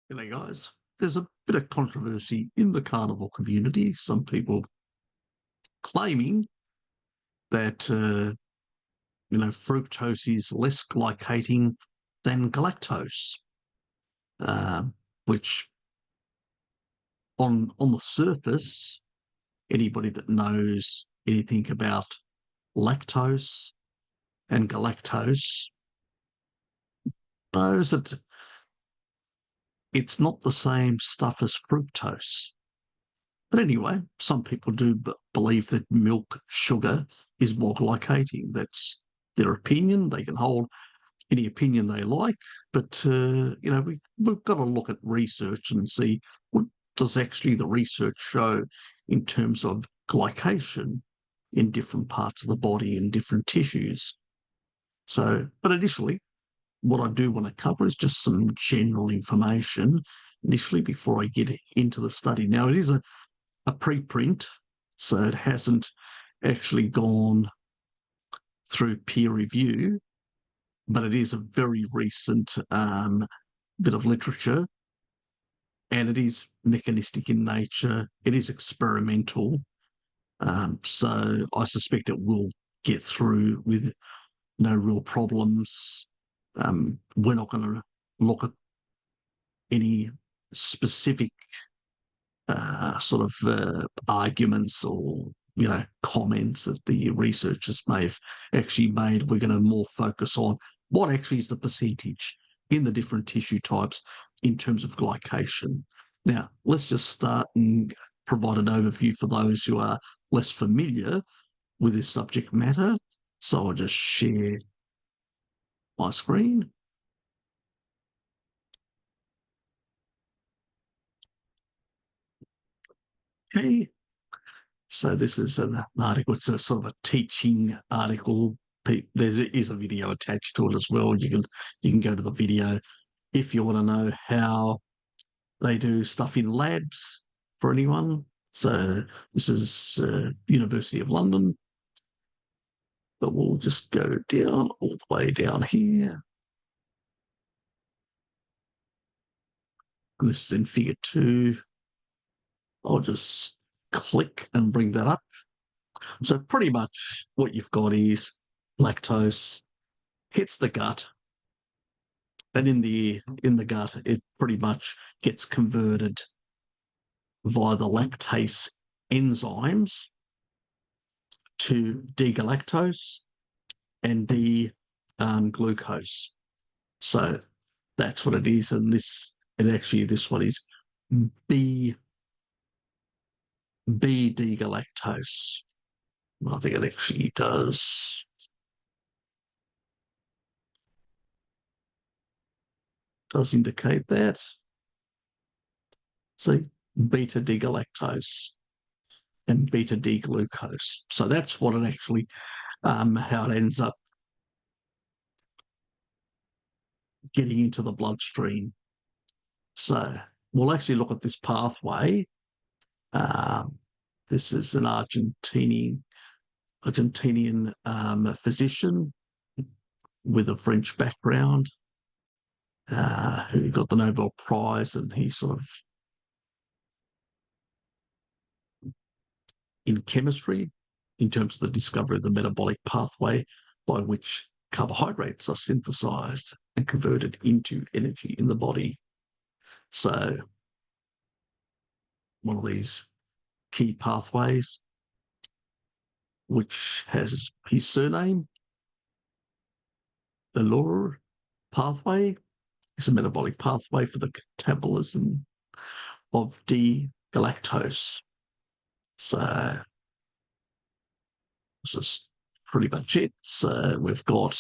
Guys, there's a bit of controversy in the carnivore community. Some people claiming that fructose is less glycating than galactose, uh, which on the surface, anybody that knows anything about lactose and galactose knows that it's not the same stuff as fructose. But anyway, some people do believe that milk sugar is more glycating. That's their opinion. They can hold any opinion they like, but we've got to look at research and see what does actually the research show in terms of glycation in different parts of the body and different tissues. So, but initially, what I do want to cover is just some general information initially before I get into the study. Now, it is a preprint, so it hasn't actually gone through peer review, but it is a very recent bit of literature, and it is mechanistic in nature. It is experimental, so I suspect it will get through with no real problems. We're not going to look at any specific arguments or comments that the researchers may have actually made. We're going to more focus on what actually is the percentage in the different tissue types in terms of glycation. Now, let's just start and provide an overview for those who are less familiar with this subject matter. So I'll just share my screen. Okay. So this is an article. It's a sort of a teaching article. There is a video attached to it as well. You can go to the video if you want to know how they do stuff in labs for anyone. So this is University of London, but we'll just go down all the way down here. And this is in figure 2. I'll just click and bring that up. So pretty much what you've got is lactose hits the gut, and in the gut, it pretty much gets converted via the lactase enzymes to D-galactose and D-glucose. So that's what it is, and this one is B-D-galactose. I think it actually does indicate that. See, beta-D-galactose and beta-D-glucose. So that's what it actually, how it ends up getting into the bloodstream. So we'll actually look at this pathway. This is an Argentinian physician with a French background who got the Nobel Prize, and he sort of in chemistry in terms of the discovery of the metabolic pathway by which carbohydrates are synthesized and converted into energy in the body. So one of these key pathways, which has his surname, the Allure pathway, is a metabolic pathway for the catabolism of D-galactose. So this is pretty much it. So we've got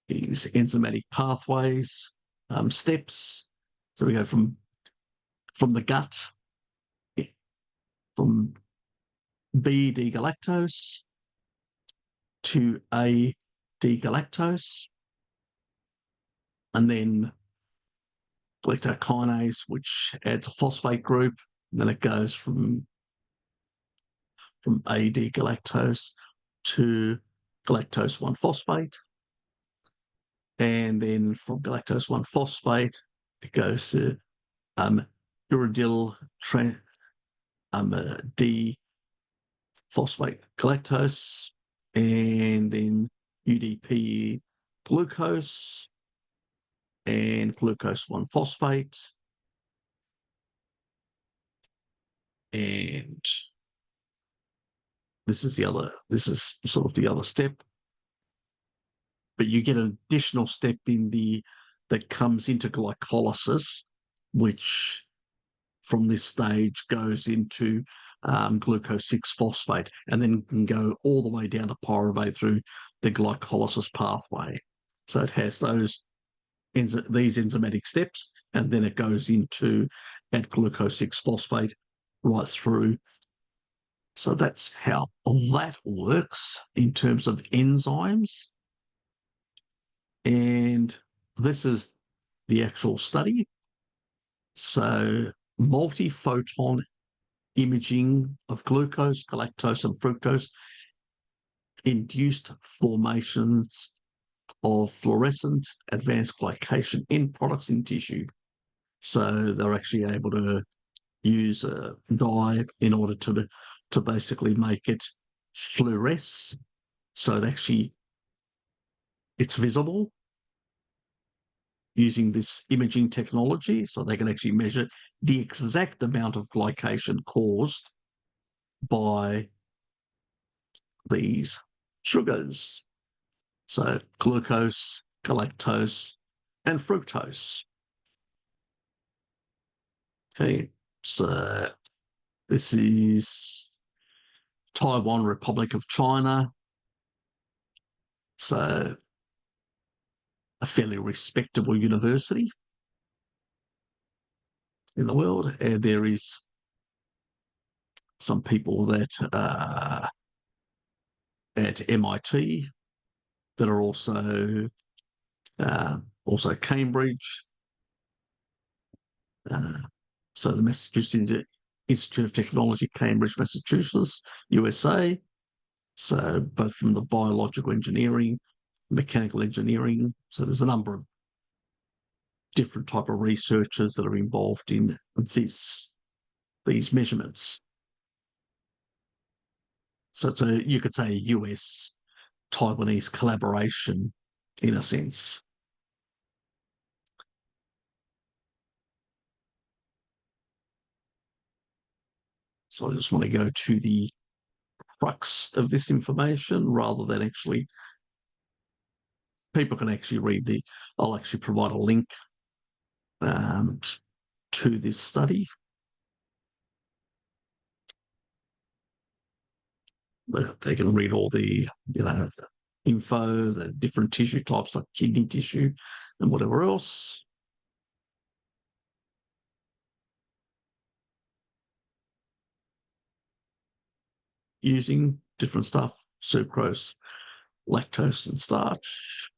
these enzymatic pathways, steps. So we go from the gut, from B-D-galactose to A-D-galactose, and then galactokinase, which adds a phosphate group. And then it goes from A-D-galactose to galactose 1-phosphate. And then from galactose 1-phosphate, it goes to um, uridyl D phosphate galactose, and then UDP glucose and glucose 1 phosphate, and this is sort of the other step. But you get an additional step that comes into glycolysis, which from this stage goes into glucose 6 phosphate, and then can go all the way down to pyruvate through the glycolysis pathway. So it has these enzymatic steps, and then it goes into at glucose 6 phosphate right through. So that's how that works in terms of enzymes. And this is the actual study. So multiphoton imaging of glucose, galactose, and fructose induced formations of fluorescent advanced glycation end products in tissue. So they're actually able to use a dye in order to basically make it fluoresce, so it's visible using this imaging technology, so they can actually measure the exact amount of glycation caused by these sugars. So glucose, galactose, and fructose. Okay, so this is Taiwan Republic of China. So a fairly respectable university in the world. And there is some people that at MIT that are also Cambridge. So the Massachusetts Institute of Technology, Cambridge, Massachusetts, USA. So both from the biological engineering, mechanical engineering. So there's a number of different type of researchers that are involved in these measurements. So you could say a US Taiwanese collaboration in a sense. So I just want to go to the crux of this information rather than actually, people can actually read I'll actually provide a link to this study. They can read all the, info, the different tissue types like kidney tissue and whatever else. Using different stuff, sucrose, lactose, and starch.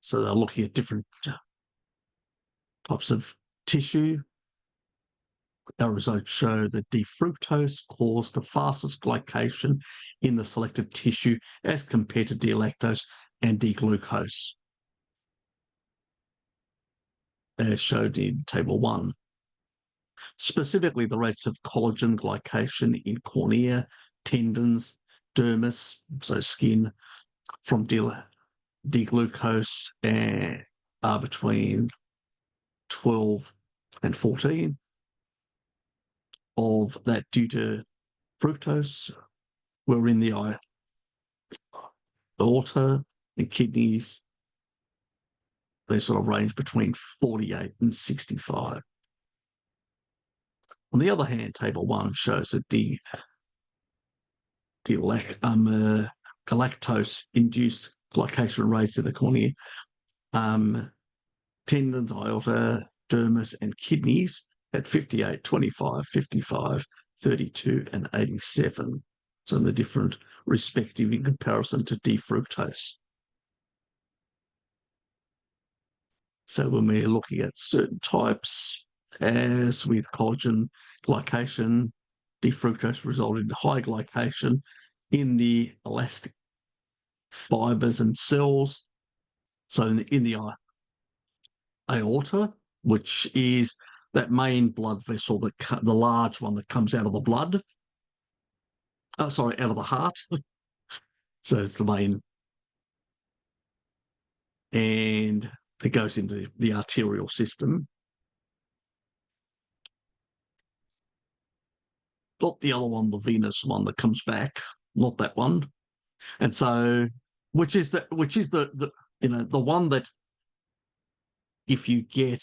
So they're looking at different types of tissue. Our results show that D-fructose caused the fastest glycation in the selected tissue as compared to D-lactose and D-glucose, as shown in Table 1. Specifically, the rates of collagen glycation in cornea, tendons, dermis, so skin, from D-glucose are between 12 and 14. Of that due to fructose were in the aorta and kidneys. They sort of range between 48 and 65. On the other hand, Table 1 shows that galactose-induced glycation rates in the cornea, tendons, aorta, dermis, and kidneys at 58, 25, 55, 32, and 87. So the different respective in comparison to D-fructose. So when we're looking at certain types, as with collagen glycation, D-fructose resulted in high glycation in the elastic fibers and cells. So in the aorta, which is that main blood vessel, the large one that comes out of the blood. Oh, sorry, out of the heart. So it's the main, and it goes into the arterial system. Not the other one, the venous one that comes back, not that one. And so, which is the the one that if you get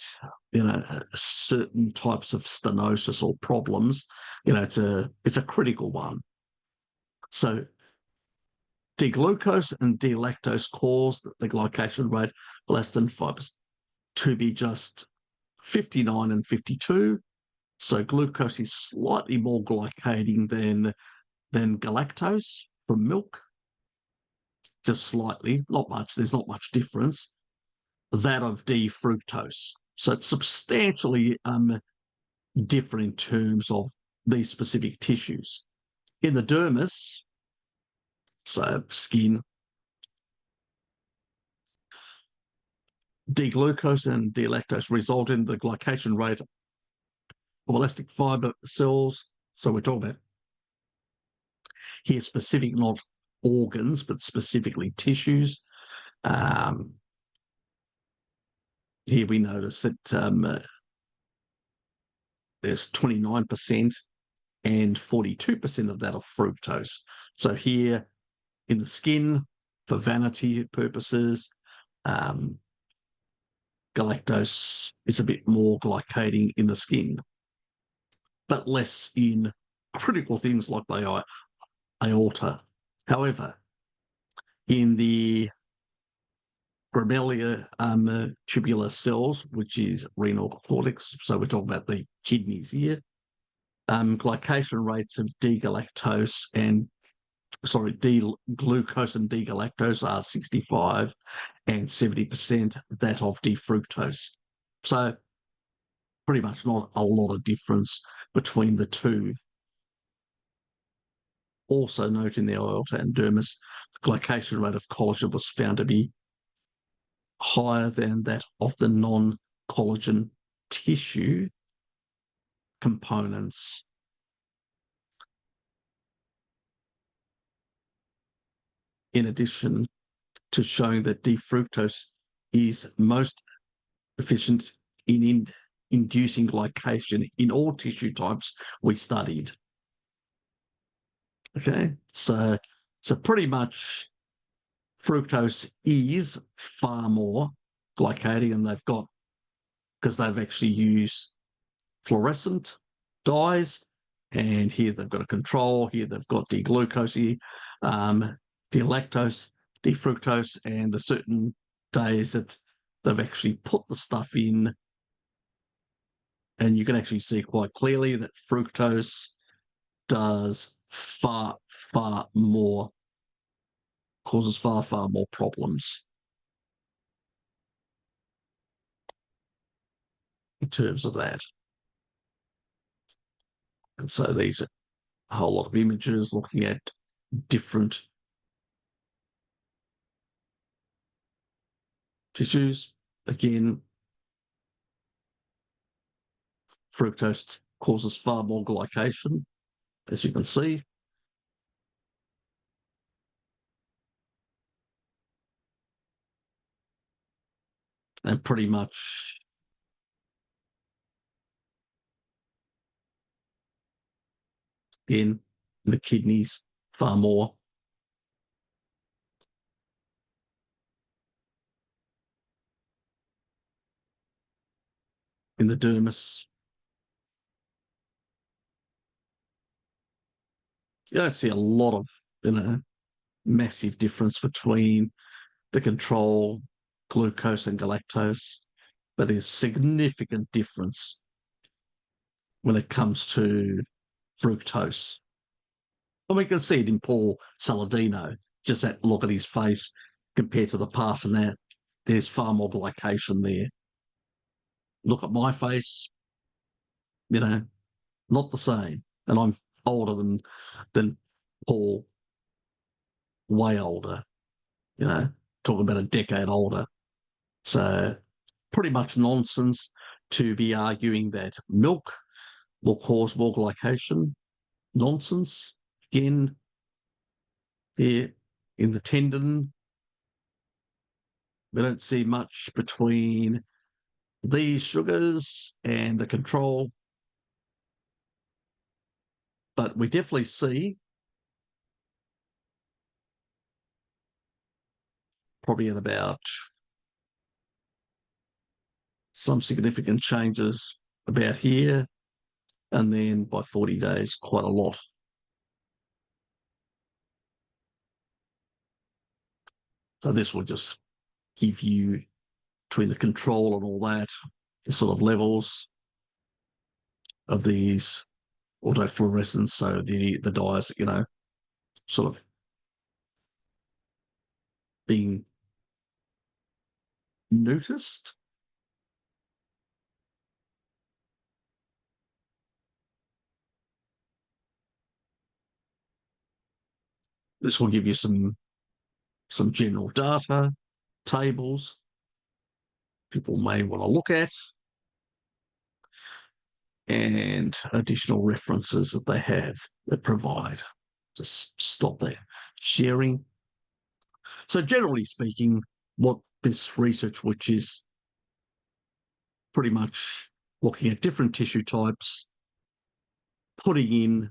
certain types of stenosis or problems, it's a critical one. So D-glucose and D-lactose cause the glycation rate less than 5% to be just 59 and 52. So glucose is slightly more glycating than galactose from milk, just slightly, not much. There's not much difference. That of D-fructose. So it's substantially different in terms of these specific tissues. In the dermis, so skin, D-glucose and D-lactose result in the glycation rate of elastic fiber cells. So we're talking about here specific, not organs, but specifically tissues. Here we notice that there's 29% and 42% of that of fructose. So here in the skin, for vanity purposes, galactose is a bit more glycating in the skin, but less in critical things like the aorta. However, in the glomerular tubular cells, which is renal cortex, so we're talking about the kidneys here, glycation rates of D-glucose and D-galactose are 65 and 70% that of D-fructose. So pretty much not a lot of difference between the two. Also note in the aorta and dermis, the glycation rate of collagen was found to be higher than that of the non-collagen tissue components. In addition to showing that D-fructose is most efficient in inducing glycation in all tissue types we studied. Okay, so pretty much fructose is far more glycating, and because they've actually used fluorescent dyes, and here they've got a control, here they've got D-glucose, D-lactose, D-fructose, and the certain days that they've actually put the stuff in, and you can actually see quite clearly that fructose does far more, causes far more problems in terms of that. And so these are a whole lot of images looking at different tissues. Again, fructose causes far more glycation, as you can see. And pretty much in the kidneys, far more. In the dermis, you don't see a lot of, massive difference between the control, glucose and galactose, but there's significant difference when it comes to fructose. And we can see it in Paul Saladino, just that look at his face compared to the past and that. There's far more glycation there. Look at my face, not the same. And I'm older than Paul, way older, talking about a decade older. So pretty much nonsense to be arguing that milk will cause more glycation. Nonsense. Again, here in the tendon, we don't see much between these sugars and the control, but we definitely see probably at about some significant changes about here, and then by 40 days, quite a lot. So this will just give you, between the control and all that, the sort of levels of these autofluorescence, so the dyes, sort of being noticed. This will give you some general data, tables people may want to look at, and additional references that they have that provide. Just stop there. Sharing. So generally speaking, what this research, which is pretty much looking at different tissue types, putting in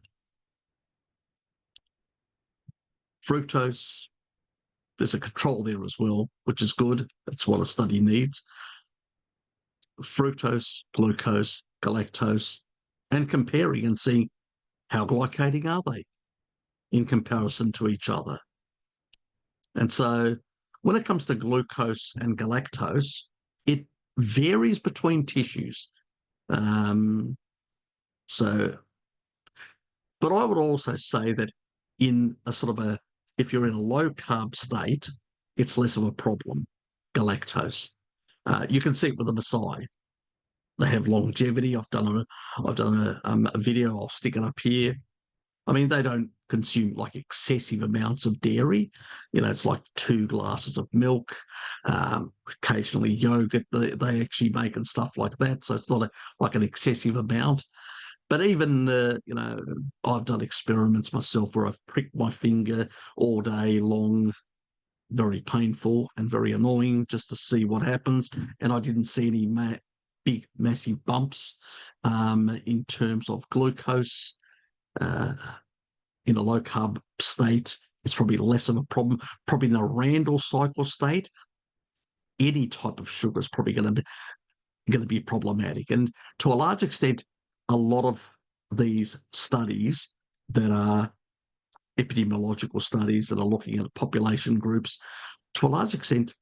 fructose, there's a control there as well, which is good. That's what a study needs. Fructose, glucose, galactose, and comparing and seeing how glycating are they in comparison to each other. And so when it comes to glucose and galactose, it varies between tissues. So, but I would also say that in a sort of if you're in a low carb state, it's less of a problem, galactose. You can see it with the Maasai. They have longevity. I've done a video. I'll stick it up here. I mean, they don't consume like excessive amounts of dairy. It's like 2 glasses of milk, occasionally yogurt they actually make and stuff like that. So it's not like an excessive amount. But even, I've done experiments myself where I've pricked my finger all day long, very painful and very annoying, just to see what happens. And I didn't see any big, massive bumps in terms of glucose. In a low carb state, it's probably less of a problem. Probably in a Randall cycle state, any type of sugar is probably going to be problematic. And to a large extent, a lot of these studies that are epidemiological studies that are looking at population groups, to a large extent,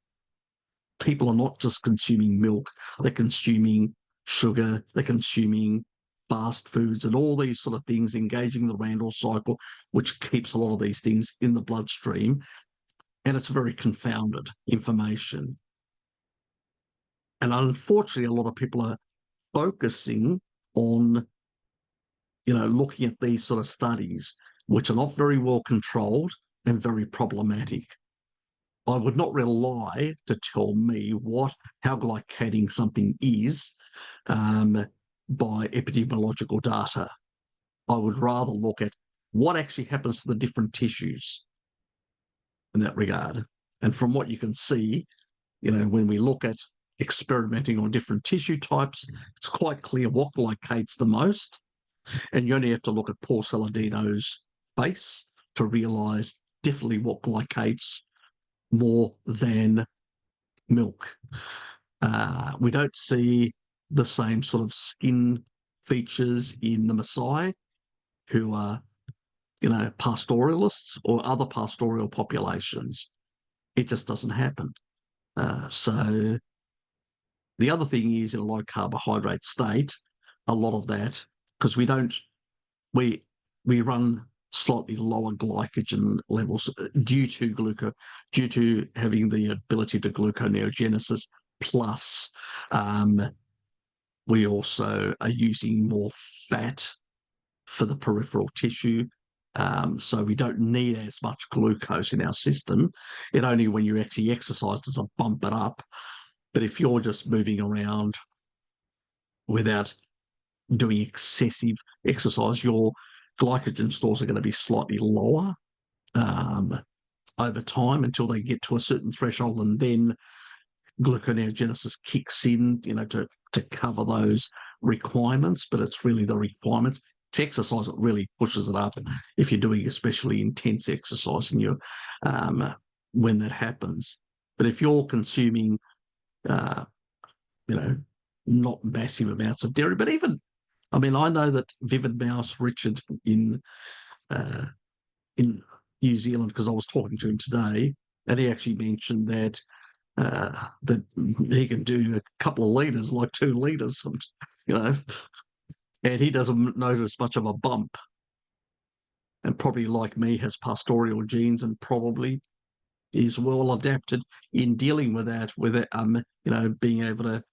people are not just consuming milk, they're consuming sugar, they're consuming fast foods and all these sort of things, engaging the Randall cycle, which keeps a lot of these things in the bloodstream. And it's very confounded information. And unfortunately, a lot of people are focusing on, looking at these sort of studies, which are not very well controlled and very problematic. I would not rely to tell me how glycating something is by epidemiological data. I would rather look at what actually happens to the different tissues in that regard. And from what you can see, when we look at experimenting on different tissue types, it's quite clear what glycates the most. And you only have to look at Paul Saladino's face to realise definitely what glycates more than milk. We don't see the same sort of skin features in the Maasai, who are, pastoralists or other pastoral populations. It just doesn't happen. So the other thing is, in a low carbohydrate state, a lot of that, because we run slightly lower glycogen levels due to having the ability to gluconeogenesis. Plus, we also are using more fat for the peripheral tissue. So we don't need as much glucose in our system. It only when you actually exercise does it bump it up. But if you're just moving around without doing excessive exercise, your glycogen stores are going to be slightly lower over time until they get to a certain threshold, and then gluconeogenesis kicks in, to cover those requirements. But it's really the requirements. It's exercise that really pushes it up. If you're doing especially intense exercise, and when that happens. But if you're consuming, not massive amounts of dairy, but even, I mean, I know that Vivid Mouse Richard uh, in New Zealand, because I was talking to him today, and he actually mentioned that that he can do a couple of litres, like 2 litres, and he doesn't notice much of a bump. And probably like me, has pastoral genes and probably is well adapted in dealing with that, being able to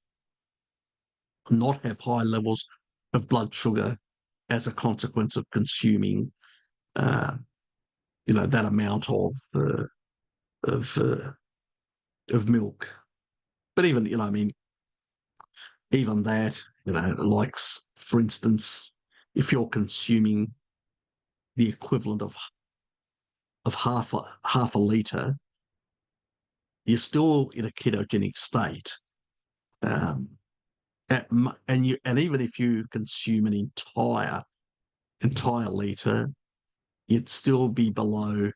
not have high levels of blood sugar as a consequence of consuming, that amount of of milk. But even, I mean, even that, like, for instance, if you're consuming the equivalent of half a liter, you're still in a ketogenic state. And even if you consume an entire liter, you'd still be below,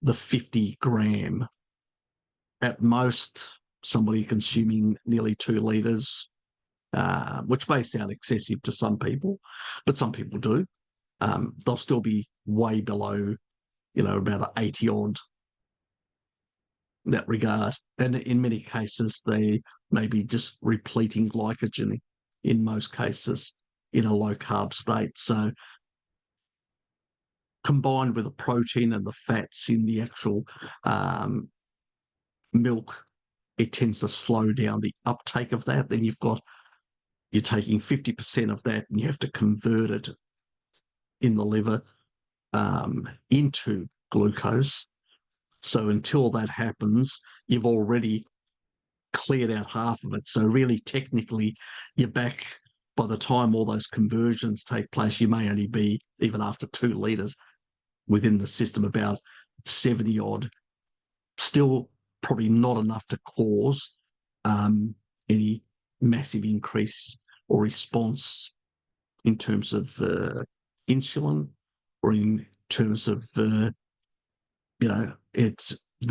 the 50 gram. At most, somebody consuming nearly 2 liters, which may sound excessive to some people, but some people do. They'll still be way below, about 80 odd in that regard. And in many cases, they may be just repleting glycogen in most cases in a low carb state. So combined with the protein and the fats in the actual milk, it tends to slow down the uptake of that. Then you're taking 50% of that and you have to convert it in the liver into glucose. So until that happens, you've already cleared out half of it. So really, technically, you're back. By the time all those conversions take place, you may only be, even after 2 litres, within the system about 70 odd. Still probably not enough to cause any massive increase or response in terms of insulin, or in terms of, the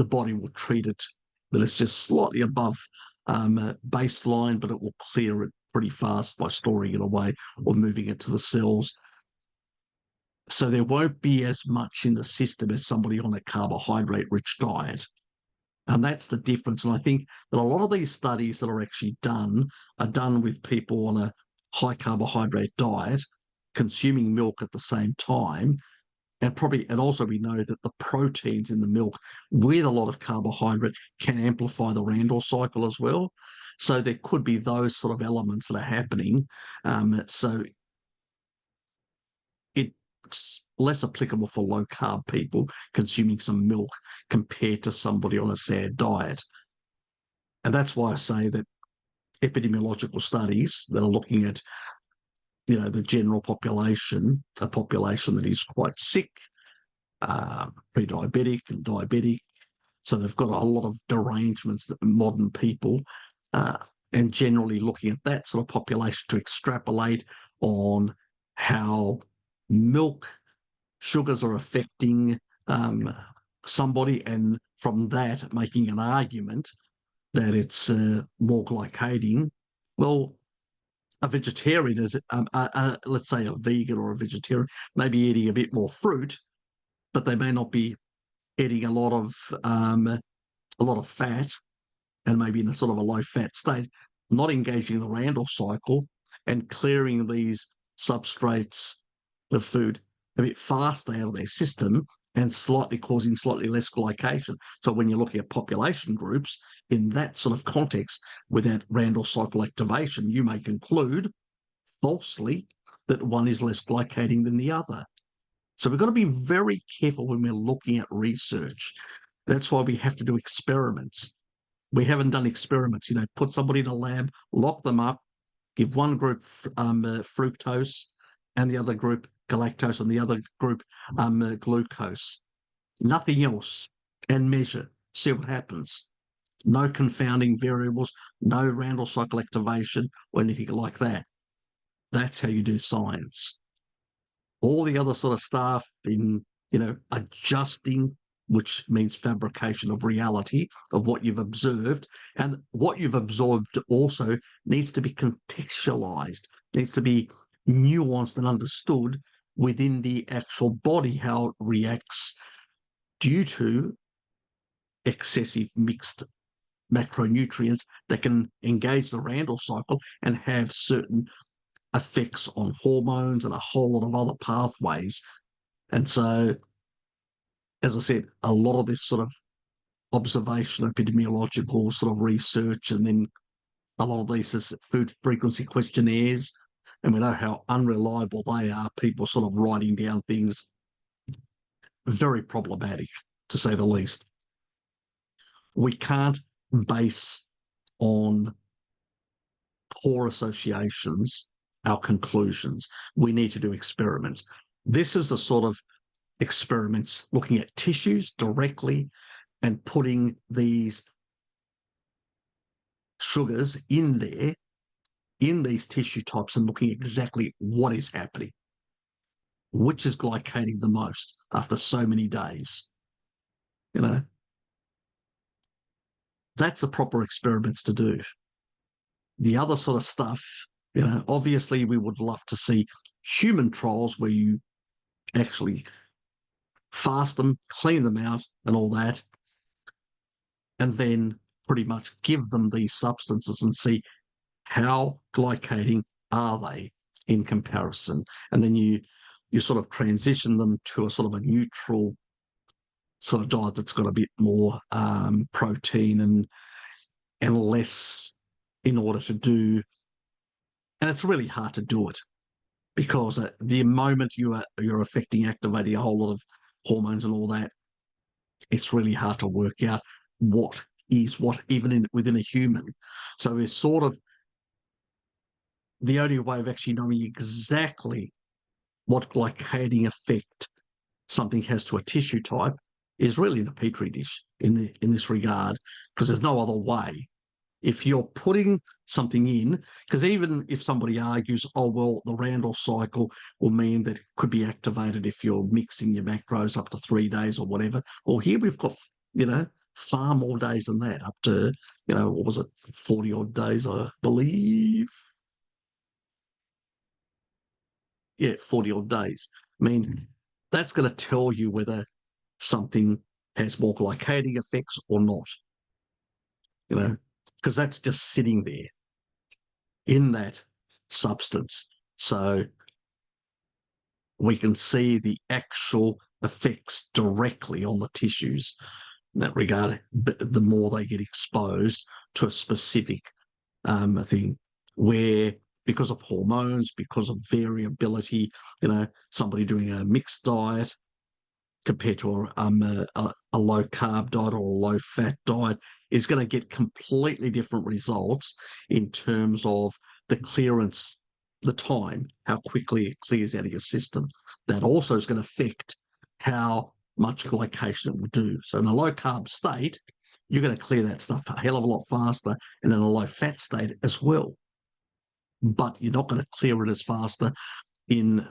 body will treat it that it's just slightly above baseline, but it will clear it pretty fast by storing it away or moving it to the cells. So there won't be as much in the system as somebody on a carbohydrate-rich diet. And that's the difference. And I think that a lot of these studies that are actually done are done with people on a high carbohydrate diet, consuming milk at the same time. And also we know that the proteins in the milk with a lot of carbohydrate can amplify the Randall cycle as well. So there could be those sort of elements that are happening. So it's less applicable for low carb people consuming some milk compared to somebody on a SAD diet. And that's why I say that epidemiological studies that are looking at, the general population, a population that is quite sick, pre-diabetic and diabetic, so they've got a lot of derangements that modern people, and generally looking at that sort of population to extrapolate on how milk sugars are affecting somebody, and from that making an argument that it's more glycating. Well, a vegetarian is, let's say a vegan or a vegetarian, may be eating a bit more fruit, but they may not be eating a lot of fat, and maybe in a sort of a low fat state, not engaging the Randall cycle and clearing these substrates of food. a bit faster out of their system and slightly causing slightly less glycation. So when you're looking at population groups in that sort of context, with that Randall cycle activation, you may conclude falsely that one is less glycating than the other. So we've got to be very careful when we're looking at research. That's why we have to do experiments. We haven't done experiments, put somebody in a lab, lock them up, give one group fructose and the other group galactose and the other group glucose. Nothing else, and measure, see what happens. No confounding variables, no Randall cycle activation or anything like that. That's how you do science. All the other sort of stuff in, adjusting, which means fabrication of reality of what you've observed. And what you've observed also needs to be contextualized, needs to be nuanced and understood within the actual body, how it reacts due to excessive mixed macronutrients that can engage the Randall cycle and have certain effects on hormones and a whole lot of other pathways. And so, as I said, a lot of this sort of observation, epidemiological sort of research, and then a lot of these food frequency questionnaires, and we know how unreliable they are, people sort of writing down things, very problematic, to say the least. We can't base on poor associations our conclusions. We need to do experiments. This is the sort of experiments looking at tissues directly and putting these sugars in there, in these tissue types, and looking exactly what is happening, which is glycating the most after so many days. That's the proper experiments to do. The other sort of stuff, obviously we would love to see human trials where you actually fast them, clean them out and all that, and then pretty much give them these substances and see how glycating are they in comparison. And then you sort of transition them to a sort of a neutral sort of diet that's got a bit more protein and less, in order to do, and it's really hard to do it because the moment you're affecting, activating a whole lot of hormones and all that, it's really hard to work out what is what, even within a human. So it's sort of the only way of actually knowing exactly what glycating effect something has to a tissue type is really in a petri dish in this regard, because there's no other way. If you're putting something in, because even if somebody argues, oh, well, the Randall cycle will mean that it could be activated if you're mixing your macros up to 3 days or whatever. Well, here we've got, far more days than that, up to, what was it, 40 odd days, I believe. Yeah, 40 odd days. I mean, that's going to tell you whether something has more glycating effects or not, because that's just sitting there in that substance. So we can see the actual effects directly on the tissues in that regard, but the more they get exposed to a specific thing, where because of hormones, because of variability, somebody doing a mixed diet compared to a low carb diet or a low fat diet is going to get completely different results in terms of the clearance, the time, how quickly it clears out of your system. That also is going to affect how much glycation it will do. So in a low carb state, you're going to clear that stuff a hell of a lot faster, and in a low fat state as well. But you're not going to clear it as faster in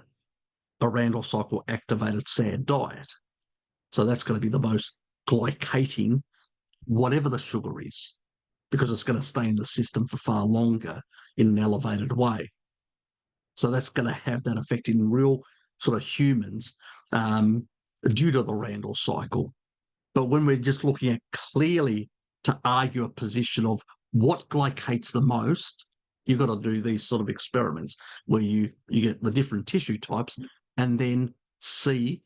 a Randall cycle activated SAD diet. So that's going to be the most glycating, whatever the sugar is, because it's going to stay in the system for far longer in an elevated way. So that's going to have that effect in real sort of humans due to the Randall cycle. But when we're just looking at clearly to argue a position of what glycates the most, you've got to do these sort of experiments where you get the different tissue types and then see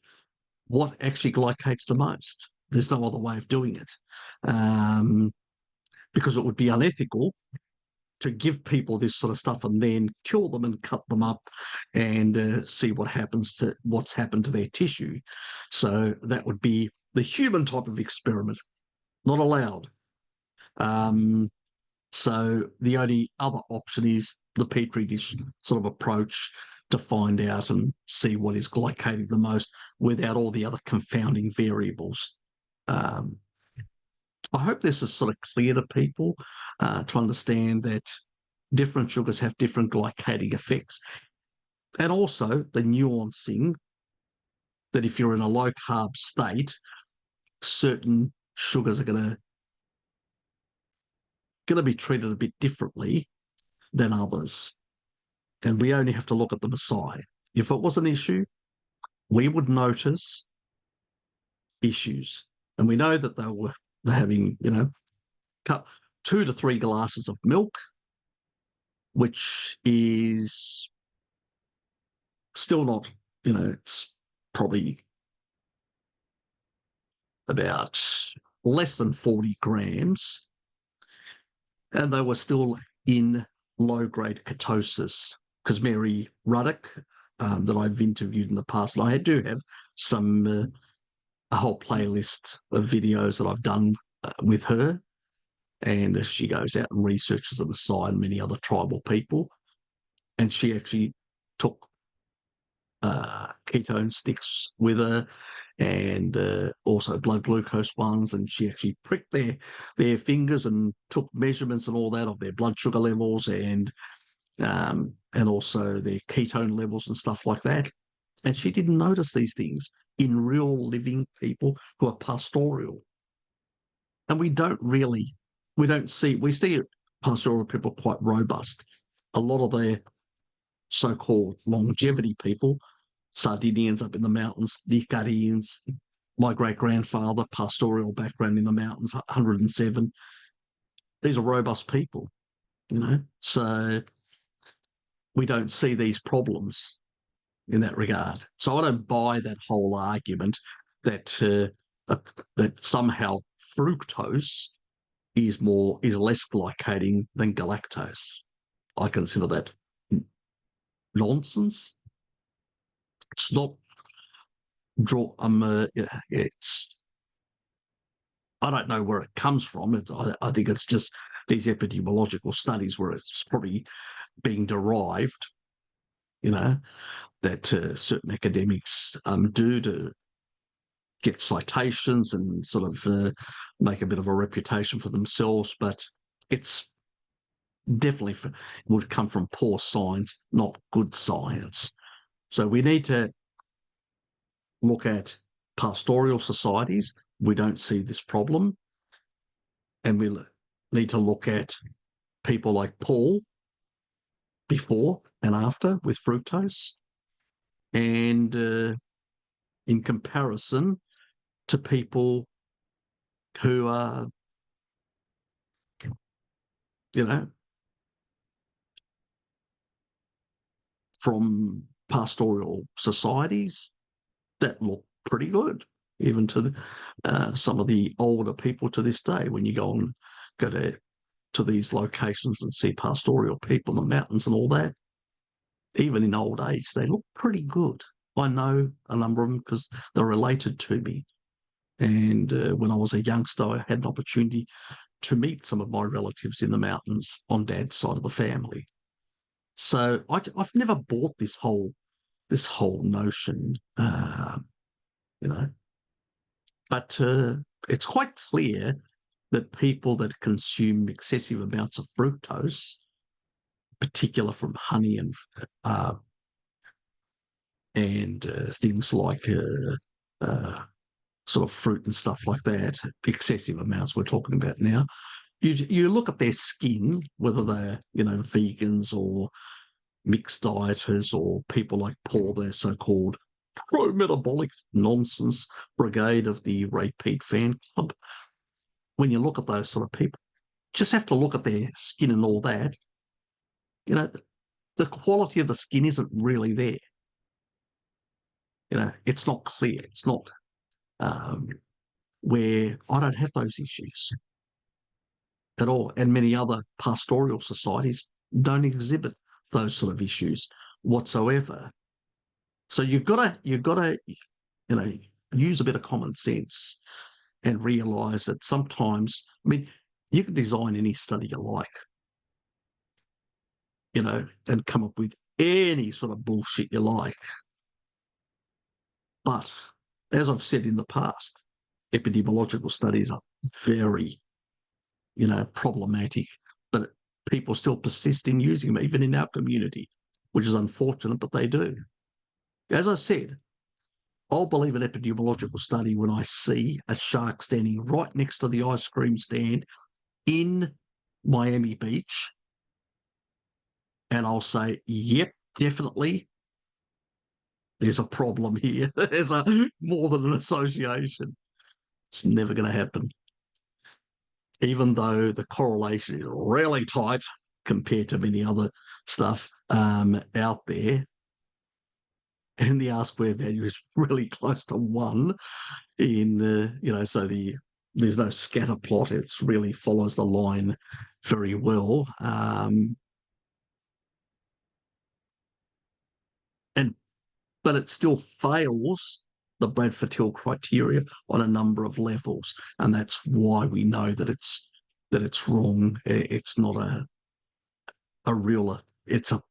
what actually glycates the most. There's no other way of doing it, because it would be unethical to give people this sort of stuff and then kill them and cut them up and see what happens to what's happened to their tissue. So that would be the human type of experiment, not allowed. Um, so the only other option is the petri dish sort of approach to find out and see what is glycating the most without all the other confounding variables. Um, I hope this is sort of clear to people to understand that different sugars have different glycating effects. And also the nuancing that if you're in a low carb state, certain sugars are going to be treated a bit differently than others. And we only have to look at them aside. If it was an issue, we would notice issues. And we know that they're having, 2 to 3 glasses of milk, which is still not, it's probably about less than 40 grams. And they were still in low-grade ketosis, because Mary Ruddock, that I've interviewed in the past, and I do have a whole playlist of videos that I've done with her, and she goes out and researches them aside many other tribal people, and she actually took ketone sticks with her and also blood glucose ones, and she actually pricked their fingers and took measurements and all that of their blood sugar levels and also their ketone levels and stuff like that. And she didn't notice these things in real living people who are pastoral. And we see pastoral people quite robust. A lot of their so-called longevity people, Sardinians up in the mountains, Nicarians, my great-grandfather, pastoral background in the mountains, 107. These are robust people, so we don't see these problems in that regard. So I don't buy that whole argument that that somehow fructose is less glycating than galactose. I consider that nonsense. It's not it's I don't know where it comes from. I think it's just these epidemiological studies where it's probably being derived, that certain academics do to get citations and sort of make a bit of a reputation for themselves. But it's definitely would come from poor science, not good science. So we need to look at pastoral societies. We don't see this problem. And we need to look at people like Paul before and after with fructose, and in comparison to people who are, from pastoral societies that look pretty good, even to some of the older people to this day. When you go to these locations and see pastoral people in the mountains and all that, even in old age, they look pretty good. I know a number of them because they're related to me. And when I was a youngster, I had an opportunity to meet some of my relatives in the mountains on Dad's side of the family. So I've never bought this whole notion, but it's quite clear that people that consume excessive amounts of fructose, particular from honey and things like sort of fruit and stuff like that, excessive amounts we're talking about now. You look at their skin, whether they're vegans or mixed dieters or people like Paul, their so-called pro-metabolic nonsense brigade of the Repeat fan club. When you look at those sort of people, just have to look at their skin and all that. The quality of the skin isn't really there. it's not clear. It's not where I don't have those issues at all. And many other pastoral societies don't exhibit those sort of issues whatsoever. So you've got to, use a bit of common sense and realise that sometimes, I mean, you can design any study you like, and come up with any sort of bullshit you like. But as I've said in the past, epidemiological studies are very, problematic, but people still persist in using them, even in our community, which is unfortunate, but they do. As I said, I'll believe an epidemiological study when I see a shark standing right next to the ice cream stand in Miami Beach, and I'll say, yep, definitely, there's a problem here. There's more than an association. It's never going to happen. Even though the correlation is really tight compared to many other stuff out there, and the R-square value is really close to 1 in, so there's no scatter plot. It really follows the line very well. But it still fails the Bradford-Hill criteria on a number of levels, and that's why we know that it's wrong. It's not a real. It's a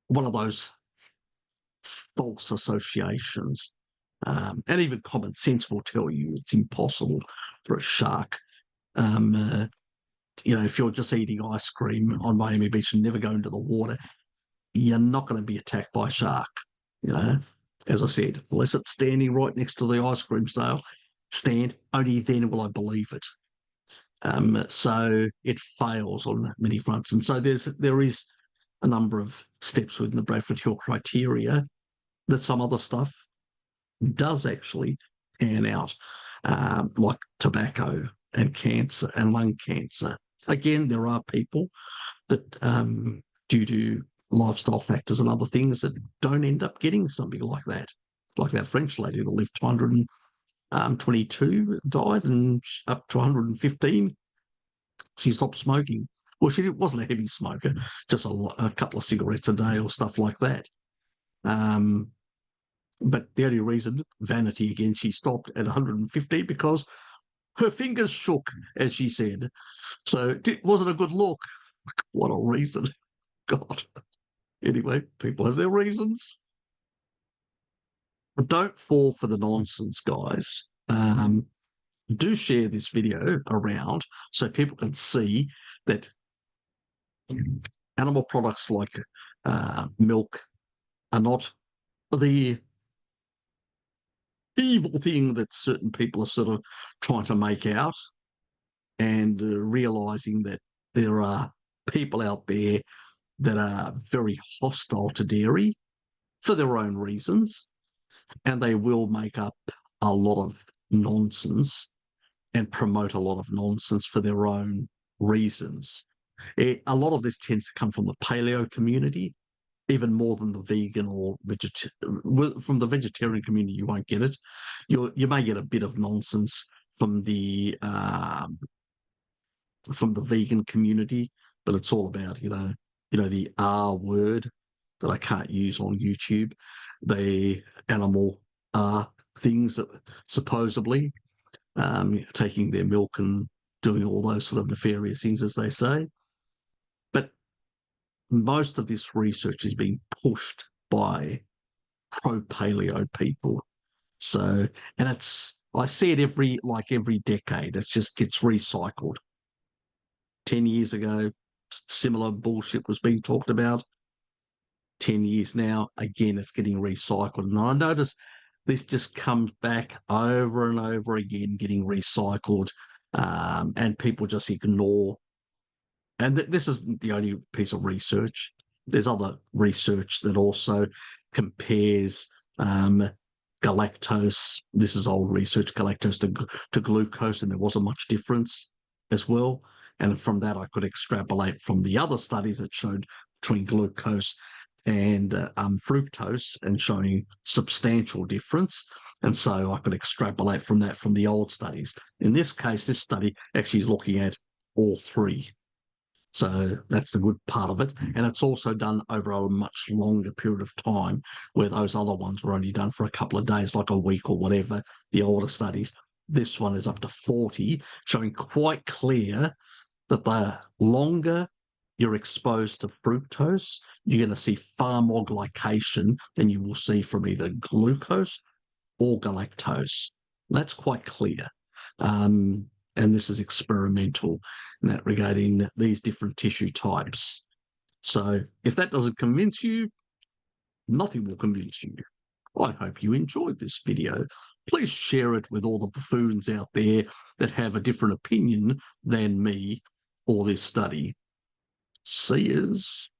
one of those false associations, and even common sense will tell you it's impossible for a shark. If you're just eating ice cream on Miami Beach and never go into the water, you're not going to be attacked by a shark. As I said, unless it's standing right next to the ice cream stand, only then will I believe it. So it fails on many fronts, and so there is a number of steps within the Bradford-Hill criteria that some other stuff does actually pan out, like tobacco and cancer and lung cancer. Again, there are people that, due to lifestyle factors and other things, that don't end up getting something like that. Like that French lady that lived to 122, died, and up to 115, she stopped smoking. Well, she wasn't a heavy smoker, just a couple of cigarettes a day or stuff like that. But the only reason, vanity again, she stopped at 115 because her fingers shook, as she said. So it wasn't a good look. What a reason. God. Anyway, people have their reasons. But don't fall for the nonsense, guys. Do share this video around so people can see that animal products like milk are not the evil thing that certain people are sort of trying to make out, and realizing that there are people out there that are very hostile to dairy for their own reasons, and they will make up a lot of nonsense and promote a lot of nonsense for their own reasons. A lot of this tends to come from the paleo community, even more than the vegan or from the vegetarian community. You won't get it. You may get a bit of nonsense from the vegan community, but it's all about the R word that I can't use on YouTube. The animal R things that supposedly taking their milk and doing all those sort of nefarious things, as they say. But most of this research is being pushed by pro-paleo people. So, and I see it every decade. It just gets recycled. 10 years ago, similar bullshit was being talked about. 10 years now, again, it's getting recycled. And I notice this just comes back over and over again, getting recycled, and people just ignore. And this isn't the only piece of research. There's other research that also compares galactose. This is old research, galactose to glucose, and there wasn't much difference as well. And from that, I could extrapolate from the other studies that showed between glucose and fructose and showing substantial difference. And so I could extrapolate from that from the old studies. In this case, this study actually is looking at all three. So that's the good part of it. And it's also done over a much longer period of time, where those other ones were only done for a couple of days, like a week or whatever, the older studies. This one is up to 40, showing quite clear that the longer you're exposed to fructose, you're going to see far more glycation than you will see from either glucose or galactose. That's quite clear. And this is experimental in that regarding these different tissue types. So if that doesn't convince you, nothing will convince you. I hope you enjoyed this video. Please share it with all the buffoons out there that have a different opinion than me or this study. See yous.